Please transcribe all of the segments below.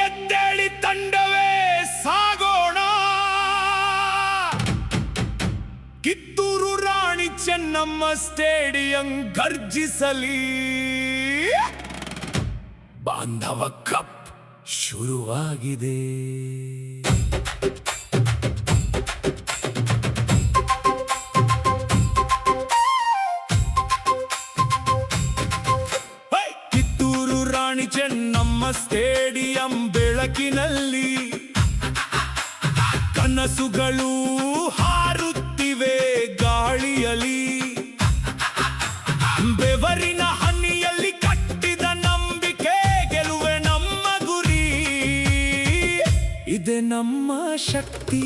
ಎದ್ದೇಳಿ ತಂಡವೇ ಸಾಗೋಣ, ಕಿತ್ತೂರು ರಾಣಿ ಚೆನ್ನಮ್ಮ ಸ್ಟೇಡಿಯಂ ಗರ್ಜಿಸಲಿ. ಬಾಂಧವ ಕಪ್ ಶುರುವಾಗಿದೆ. ಕಿತ್ತೂರು ರಾಣಿ ಚೆನ್ನಮ್ಮ ಸ್ಟೇಡಿಯಂ ಬೆಳಕಿನಲ್ಲಿ ಕನಸುಗಳು ಹಾರುತ್ತಿವೆ ಗಾಳಿಯಲ್ಲಿ. ಬೆವರಿನ ಹನಿಯಲ್ಲಿ ಕಟ್ಟಿದ ನಂಬಿಕೆ ಗೆಲುವೆ ನಮ್ಮ ಗುರಿ. ಇದೆ ನಮ್ಮ ಶಕ್ತಿ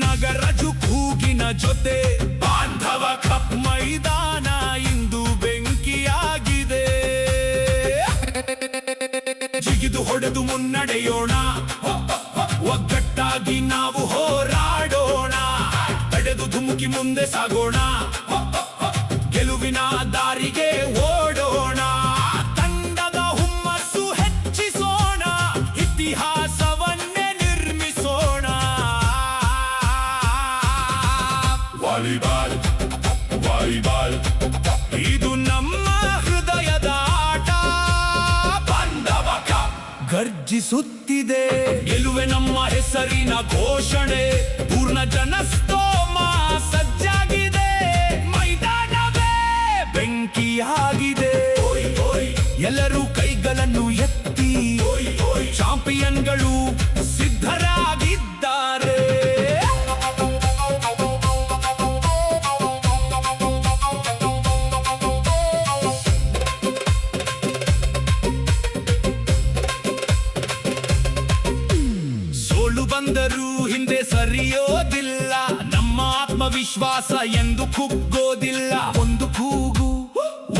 ನಗರಜು ಕೂಗಿನ ಜೊತೆ. ಬಾಂಧವ ಕಪ್ ಮೈದಾನ ಇಂದು ಬೆಂಕಿಯಾಗಿದೆ. ಜಿಗಿದು ಹೊಡೆದು ಮುನ್ನಡೆಯೋಣ, ಒಗ್ಗಟ್ಟಾಗಿ ನಾವು ಹೋರಾಡೋಣ. ತಡೆದು ಧುಮುಕಿ ಮುಂದೆ ಸಾಗೋಣ, ಗೆಲುವಿನ ದಾರಿಗೆ ಓಡೋಣ. ತಂಡದ ಹುಮ್ಮಸ್ಸು ಹೆಚ್ಚಿಸೋಣ, ಇತಿಹಾಸವನ್ನೇ ನಿರ್ಮಿಸೋಣ. ವಾಲಿಬಾಲ್ ವಾಲಿಬಾಲ್ ಇದು ನಮ್ಮ ಹೃದಯದ ಆಟ. ಬಾಂಧವ ಕಪ್ ಗರ್ಜಿಸುತ್ತಿದೆ, ಗೆಲುವೆ ನಮ್ಮ ಹೆಸರಿನ ಘೋಷಣೆ. ಪೂರ್ಣ ಜನಸ್ತೋಮ ಸಜ್ಜಾಗಿದೆ, ಮೈದಾನವೇ ಬೆಂಕಿಯಾಗಿದೆ. ಎಲ್ಲರೂ ಕೈಗಳನ್ನು ಎತ್ತಿ, ಚಾಂಪಿಯನ್ಗಳು ಸಿದ್ಧರಾಗಿದ್ದಾರೆ. ಸೋಲು ಬಂದರೂ ಹಿಂದೆ ಸರಿಯೋದಿಲ್ಲ, ನಮ್ಮ ಆತ್ಮವಿಶ್ವಾಸ ಎಂದು ಕುಗ್ಗೋದಿಲ್ಲ. ಒಂದು ಕೂಗು,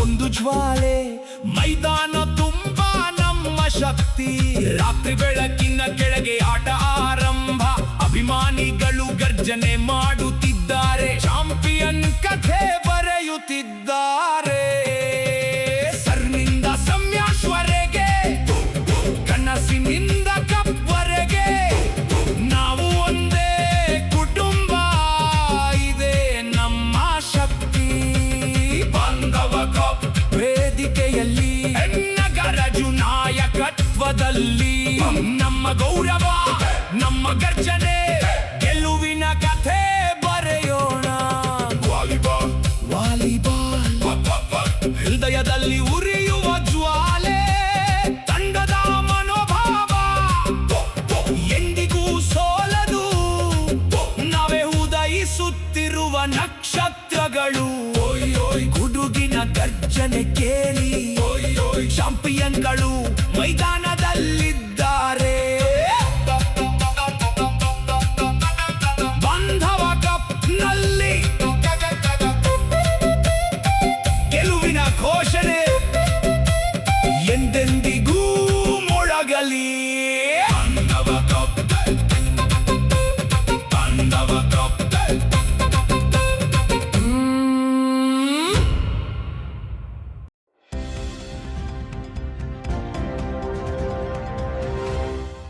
ಒಂದು ಜ್ವಾಲೆ, ಮೈದಾನ ತುಂಬಾ ನಮ್ಮ ಶಕ್ತಿ. ರಾತ್ರಿ ಬೆಳಕಿನ ಕೆಳಗೆ ಆಟ ಆರಂಭ, ಅಭಿಮಾನಿಗಳು ಗರ್ಜನೆ ಮಾಡುತ್ತಿದ್ದಾರೆ. ಚಾಂಪಿಯನ್ ಕಥೆ ಬರೆಯುತ್ತಿದ್ದಾರೆ. ಸರ್ನಿಂದ ಸಮ್ಯಾಶ್ವರೆಗೆ, ಕನಸಿನಿಂದ ಕಪ್ ವರೆಗೆ ನಾವು ಒಂದೇ ಕುಟುಂಬ. ಇದೆ ನಮ್ಮ ಶಕ್ತಿ. ಬಾಂಧವ ಕಪ್ ವೇದಿಕೆಯಲ್ಲಿ, ನಗರಜು ನಾಯಕತ್ವದಲ್ಲಿ. ನಮ್ಮ ಗೌರವ, ನಮ್ಮ ಗರ್ಜನೆ, ಗೆಲುವಿನ ಕಥೆ ಬರೆಯೋಣ. ವಾಲಿಬಾಲ್ ವಾಲಿಬಾಲ್ ಹೃದಯದಲ್ಲಿ ಉರಿಯುವ ಜ್ವಾಲೆ. ತಂಡದ ಮನೋಭಾವ ಎಂದಿಗೂ ಸೋಲದು, ನಾವೇ ಉದಯಿಸುತ್ತಿರುವ ನಕ್ಷತ್ರಗಳು. ಗುಡುಗಿನ ಗರ್ಜನೆ ಕೇಳಿ